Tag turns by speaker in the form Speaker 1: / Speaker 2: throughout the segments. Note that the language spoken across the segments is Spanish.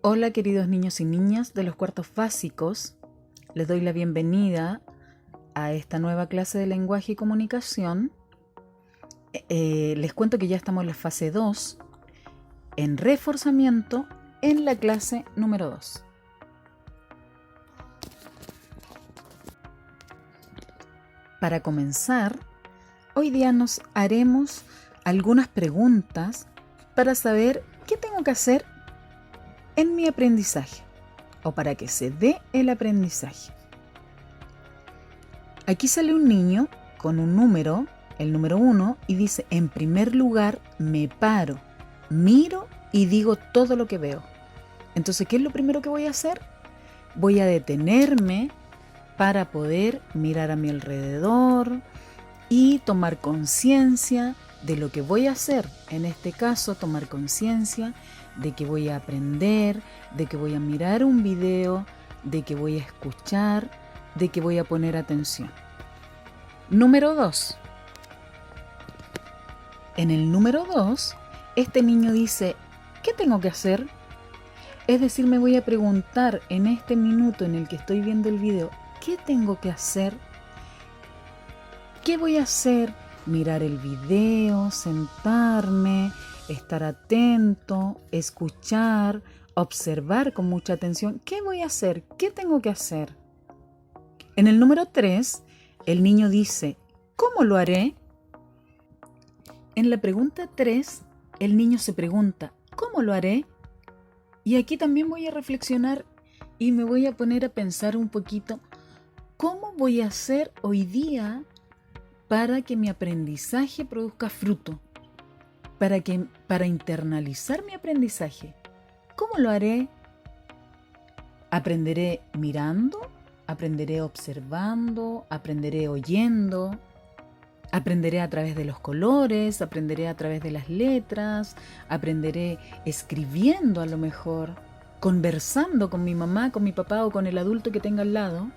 Speaker 1: Hola queridos niños y niñas de los cuartos básicos, les doy la bienvenida a esta nueva clase de lenguaje y comunicación. Les cuento que ya estamos en la fase 2, en reforzamiento, en la clase número 2. Para comenzar, hoy día nos haremos algunas preguntas para saber qué tengo que hacer en mi aprendizaje o para que se dé el aprendizaje. Aquí sale un niño con un número, el número 1, y dice: en primer lugar me paro, miro y digo todo lo que veo. Entonces, ¿qué es lo primero que voy a hacer? Voy a detenerme para poder mirar a mi alrededor y tomar conciencia de lo que voy a hacer. En este caso, tomar conciencia de que voy a aprender, de que voy a mirar un video, de que voy a escuchar, de que voy a poner atención. Número 2. En el número 2, este niño dice: ¿qué tengo que hacer? Es decir, me voy a preguntar en este minuto en el que estoy viendo el video, ¿qué tengo que hacer? ¿Qué voy a hacer? Mirar el video, sentarme, estar atento, escuchar, observar con mucha atención. ¿Qué voy a hacer? ¿Qué tengo que hacer? En el número 3, el niño dice: ¿cómo lo haré? En la pregunta 3, el niño se pregunta: ¿cómo lo haré? Y aquí también voy a reflexionar y me voy a poner a pensar un poquito, ¿cómo voy a hacer hoy día para que mi aprendizaje produzca fruto? Para internalizar mi aprendizaje. ¿Cómo lo haré? ¿Aprenderé mirando? ¿Aprenderé observando? ¿Aprenderé oyendo? ¿Aprenderé a través de los colores? ¿Aprenderé a través de las letras? ¿Aprenderé escribiendo a lo mejor? ¿Conversando con mi mamá, con mi papá o con el adulto que tenga al lado?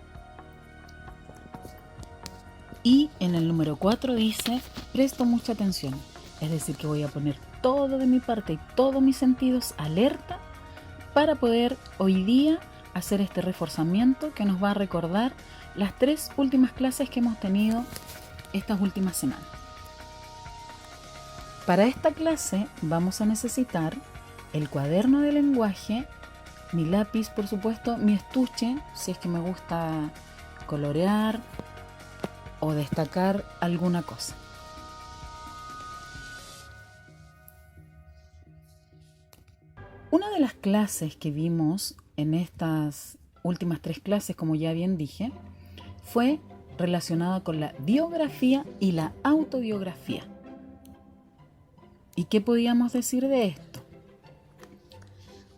Speaker 1: Y en el número 4 dice: presto mucha atención. Es decir, que voy a poner todo de mi parte y todos mis sentidos alerta para poder hoy día hacer este reforzamiento que nos va a recordar las 3 últimas clases que hemos tenido estas últimas semanas. Para esta clase vamos a necesitar el cuaderno de lenguaje, mi lápiz, por supuesto, mi estuche, si es que me gusta colorear o destacar alguna cosa. Una de las clases que vimos en estas últimas 3 clases, como ya bien dije, fue relacionada con la biografía y la autobiografía. ¿Y qué podíamos decir de esto?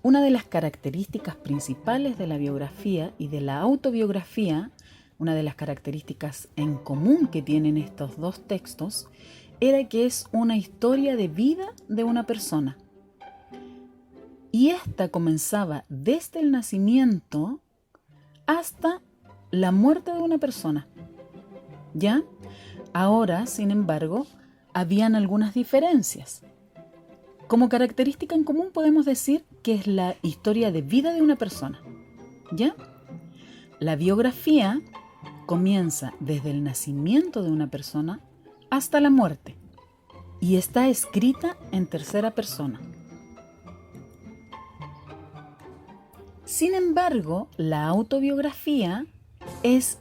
Speaker 1: Una de las características principales de la biografía y de la autobiografía, una de las características en común que tienen estos dos textos, era que es una historia de vida de una persona. Y esta comenzaba desde el nacimiento hasta la muerte de una persona. ¿Ya? Ahora, sin embargo, habían algunas diferencias. Como característica en común podemos decir que es la historia de vida de una persona. ¿Ya? La biografía comienza desde el nacimiento de una persona hasta la muerte y está escrita en tercera persona. Sin embargo, la autobiografía es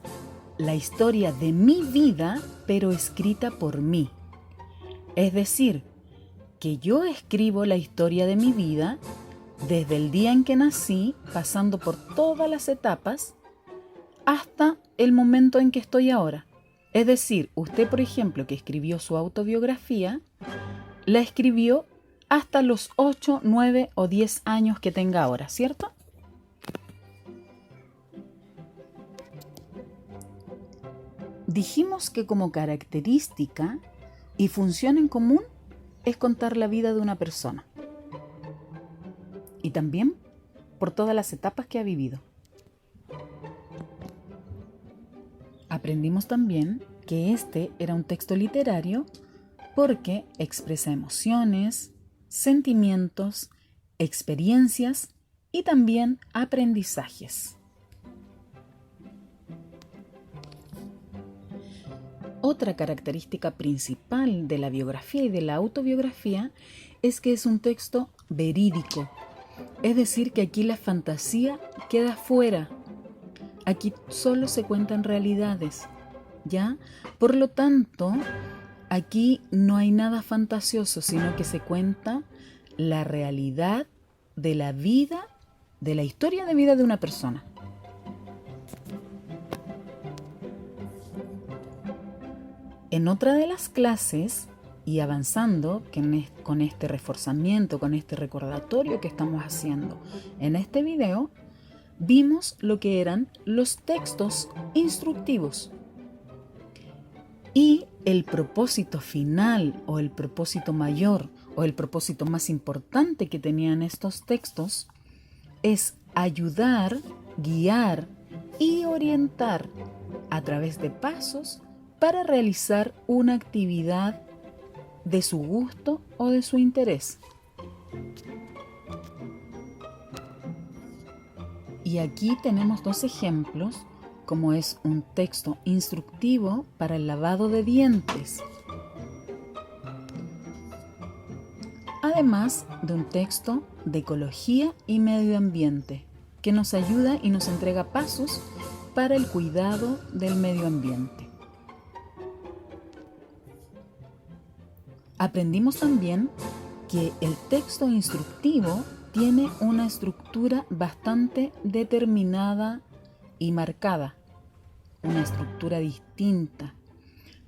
Speaker 1: la historia de mi vida, pero escrita por mí. Es decir, que yo escribo la historia de mi vida desde el día en que nací, pasando por todas las etapas, hasta el momento en que estoy ahora. Es decir, usted, por ejemplo, que escribió su autobiografía, la escribió hasta los 8, 9 o 10 años que tenga ahora, ¿cierto? Dijimos que como característica y función en común es contar la vida de una persona. Y también por todas las etapas que ha vivido. Aprendimos también que este era un texto literario porque expresa emociones, sentimientos, experiencias y también aprendizajes. Otra característica principal de la biografía y de la autobiografía es que es un texto verídico, es decir, que aquí la fantasía queda fuera. Aquí solo se cuentan realidades, ¿ya? Por lo tanto, aquí no hay nada fantasioso, sino que se cuenta la realidad de la vida, de la historia de vida de una persona. En otra de las clases, y avanzando con este reforzamiento, con este recordatorio que estamos haciendo en este video, vimos lo que eran los textos instructivos. Y el propósito final o el propósito mayor o el propósito más importante que tenían estos textos es ayudar, guiar y orientar a través de pasos para realizar una actividad de su gusto o de su interés. Y aquí tenemos dos ejemplos, como es un texto instructivo para el lavado de dientes, además de un texto de ecología y medio ambiente, que nos ayuda y nos entrega pasos para el cuidado del medio ambiente. Aprendimos también que el texto instructivo tiene una estructura bastante determinada y marcada, una estructura distinta.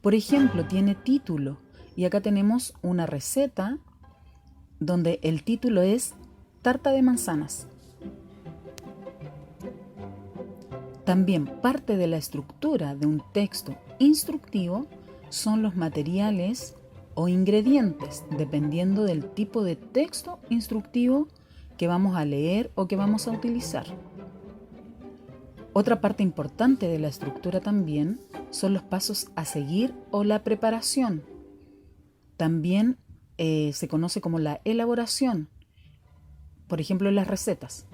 Speaker 1: Por ejemplo, tiene título y acá tenemos una receta donde el título es tarta de manzanas. También parte de la estructura de un texto instructivo son los materiales o ingredientes, dependiendo del tipo de texto instructivo que vamos a leer o que vamos a utilizar. Otra parte importante de la estructura también son los pasos a seguir o la preparación. También se conoce como la elaboración, por ejemplo, las recetas.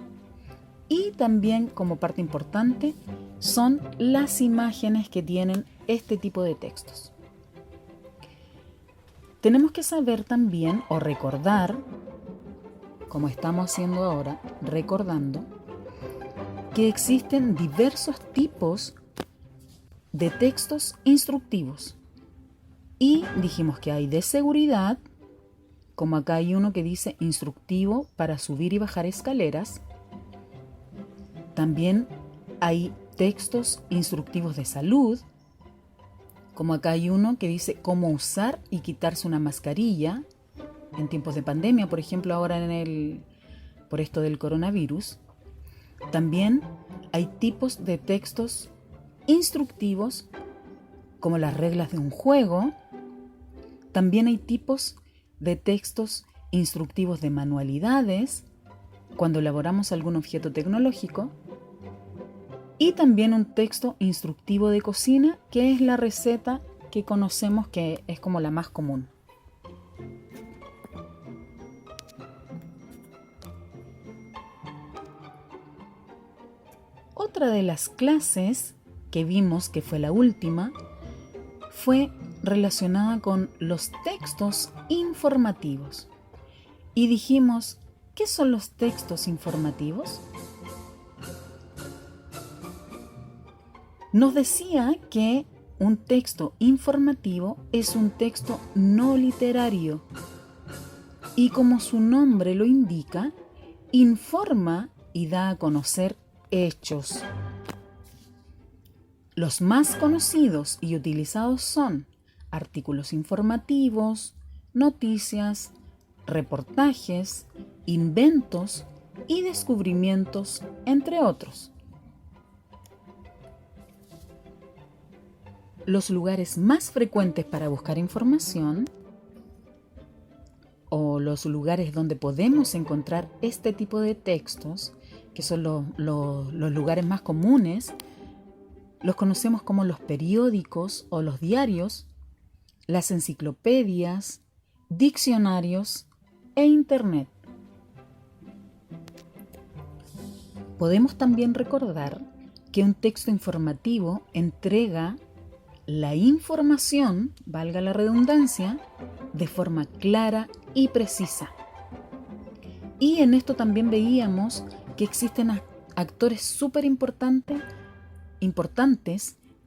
Speaker 1: Y también como parte importante son las imágenes que tienen este tipo de textos. Tenemos que saber también o recordar, como estamos haciendo ahora, recordando, que existen diversos tipos de textos instructivos. Y dijimos que hay de seguridad, como acá hay uno que dice instructivo para subir y bajar escaleras. También hay textos instructivos de salud, como acá hay uno que dice cómo usar y quitarse una mascarilla en tiempos de pandemia, por ejemplo, ahora por esto del coronavirus. También hay tipos de textos instructivos, como las reglas de un juego. También hay tipos de textos instructivos de manualidades, cuando elaboramos algún objeto tecnológico. Y también un texto instructivo de cocina, que es la receta que conocemos, que es como la más común. Otra de las clases que vimos, que fue la última, fue relacionada con los textos informativos. Y dijimos, ¿qué son los textos informativos? Nos decía que un texto informativo es un texto no literario y, como su nombre lo indica, informa y da a conocer hechos. Los más conocidos y utilizados son artículos informativos, noticias, reportajes, inventos y descubrimientos, entre otros. Los lugares más frecuentes para buscar información, o los lugares donde podemos encontrar este tipo de textos, que son los lugares más comunes, los conocemos como los periódicos o los diarios, las enciclopedias, diccionarios e Internet. Podemos también recordar que un texto informativo entrega la información, valga la redundancia, de forma clara y precisa. Y en esto también veíamos que existen actores súper importantes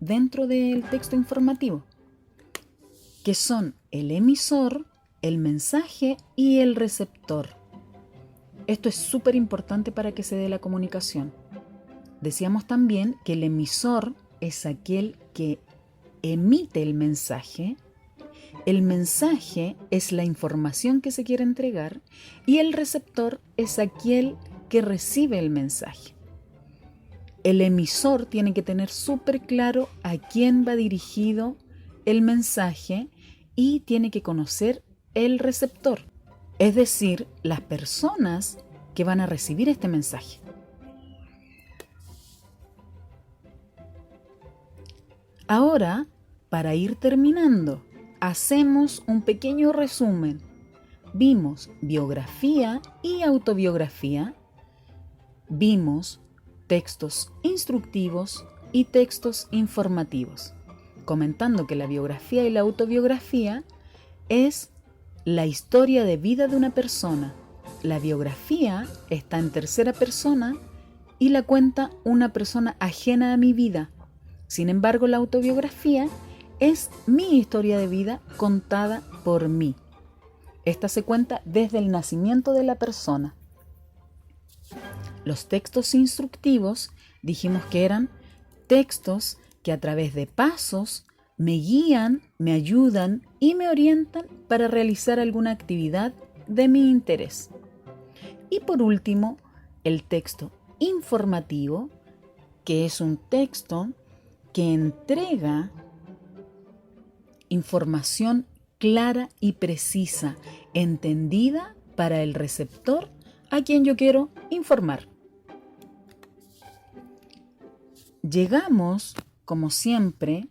Speaker 1: dentro del texto informativo, que son el emisor, el mensaje y el receptor. Esto es súper importante para que se dé la comunicación. Decíamos también que el emisor es aquel que emite el mensaje es la información que se quiere entregar y el receptor es aquel que recibe el mensaje. El emisor tiene que tener súper claro a quién va dirigido el mensaje y tiene que conocer el receptor, es decir, las personas que van a recibir este mensaje. Ahora, para ir terminando, hacemos un pequeño resumen. Vimos biografía y autobiografía. Vimos textos instructivos y textos informativos, comentando que la biografía y la autobiografía es la historia de vida de una persona. La biografía está en tercera persona y la cuenta una persona ajena a mi vida. Sin embargo, la autobiografía es mi historia de vida contada por mí. Esta se cuenta desde el nacimiento de la persona. Los textos instructivos dijimos que eran textos que a través de pasos me guían, me ayudan y me orientan para realizar alguna actividad de mi interés. Y por último, el texto informativo, que es un texto que entrega información clara y precisa, entendida para el receptor a quien yo quiero informar. Llegamos, como siempre,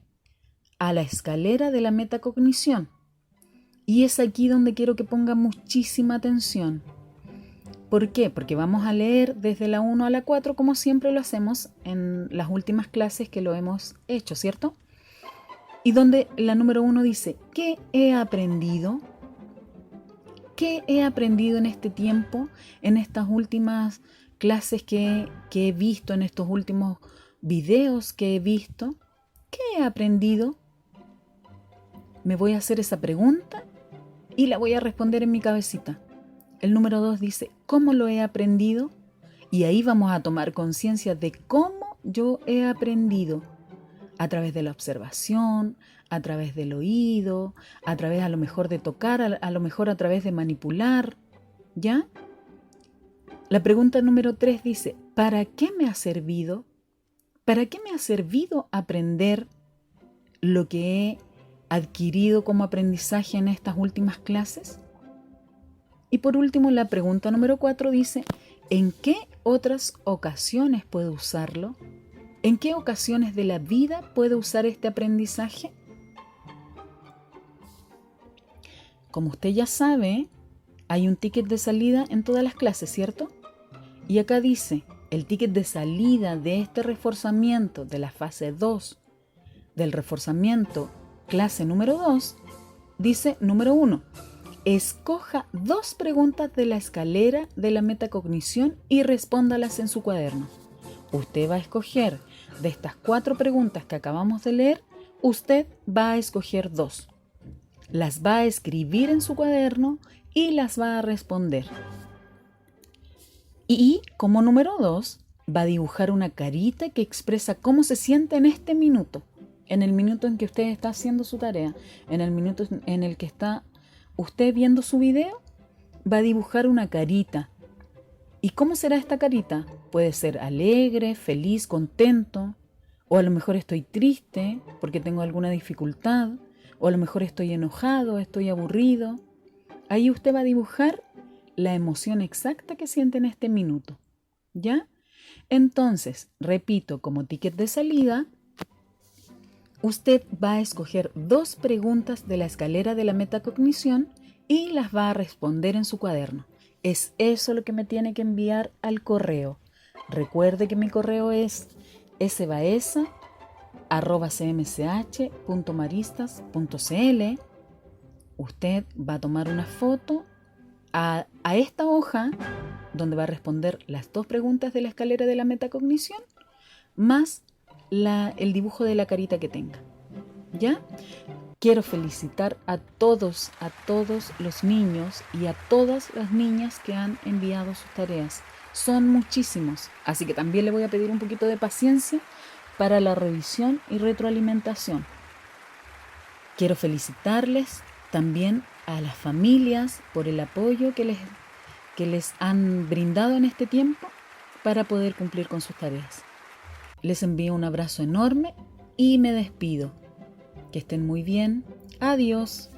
Speaker 1: a la escalera de la metacognición. Y es aquí donde quiero que pongan muchísima atención. ¿Por qué? Porque vamos a leer desde la 1 a la 4, como siempre lo hacemos en las últimas clases que lo hemos hecho, ¿cierto? Y donde la número 1 dice, ¿qué he aprendido? ¿Qué he aprendido en este tiempo, en estas últimas clases que he visto, en estos últimos videos que he visto? ¿Qué he aprendido? Me voy a hacer esa pregunta y la voy a responder en mi cabecita. El número 2 dice, ¿cómo lo he aprendido? Y ahí vamos a tomar conciencia de cómo yo he aprendido. A través de la observación, a través del oído, a través a lo mejor de tocar, a lo mejor a través de manipular, ¿ya? La pregunta número 3 dice, ¿para qué me ha servido? ¿Para qué me ha servido aprender lo que he adquirido como aprendizaje en estas últimas clases? Y por último, la pregunta número 4 dice, ¿en qué otras ocasiones puedo usarlo? ¿En qué ocasiones de la vida puedo usar este aprendizaje? Como usted ya sabe, hay un ticket de salida en todas las clases, ¿cierto? Y acá dice, el ticket de salida de este reforzamiento de la fase 2, del reforzamiento clase número 2, dice número 1, escoja 2 preguntas de la escalera de la metacognición y respóndalas en su cuaderno. Usted va a escoger de estas 4 preguntas que acabamos de leer, usted va a escoger 2. Las va a escribir en su cuaderno y las va a responder. Y como número 2, va a dibujar una carita que expresa cómo se siente en este minuto, en el minuto en que usted está haciendo su tarea, en el minuto en el que está usted viendo su video, va a dibujar una carita. ¿Y cómo será esta carita? Puede ser alegre, feliz, contento, o a lo mejor estoy triste porque tengo alguna dificultad, o a lo mejor estoy enojado, estoy aburrido. Ahí usted va a dibujar la emoción exacta que siente en este minuto, ¿ya? Entonces, repito, como ticket de salida, usted va a escoger 2 preguntas de la escalera de la metacognición y las va a responder en su cuaderno. Es eso lo que me tiene que enviar al correo. Recuerde que mi correo es sbaesa@cmch.maristas.cl. Usted va a tomar una foto a esta hoja donde va a responder las 2 preguntas de la escalera de la metacognición, más el dibujo de la carita que tenga. ¿Ya? Quiero felicitar a todos los niños y a todas las niñas que han enviado sus tareas. Son muchísimos, así que también le voy a pedir un poquito de paciencia para la revisión y retroalimentación. Quiero felicitarles también a las familias por el apoyo que les han brindado en este tiempo para poder cumplir con sus tareas. Les envío un abrazo enorme y me despido. Que estén muy bien. Adiós.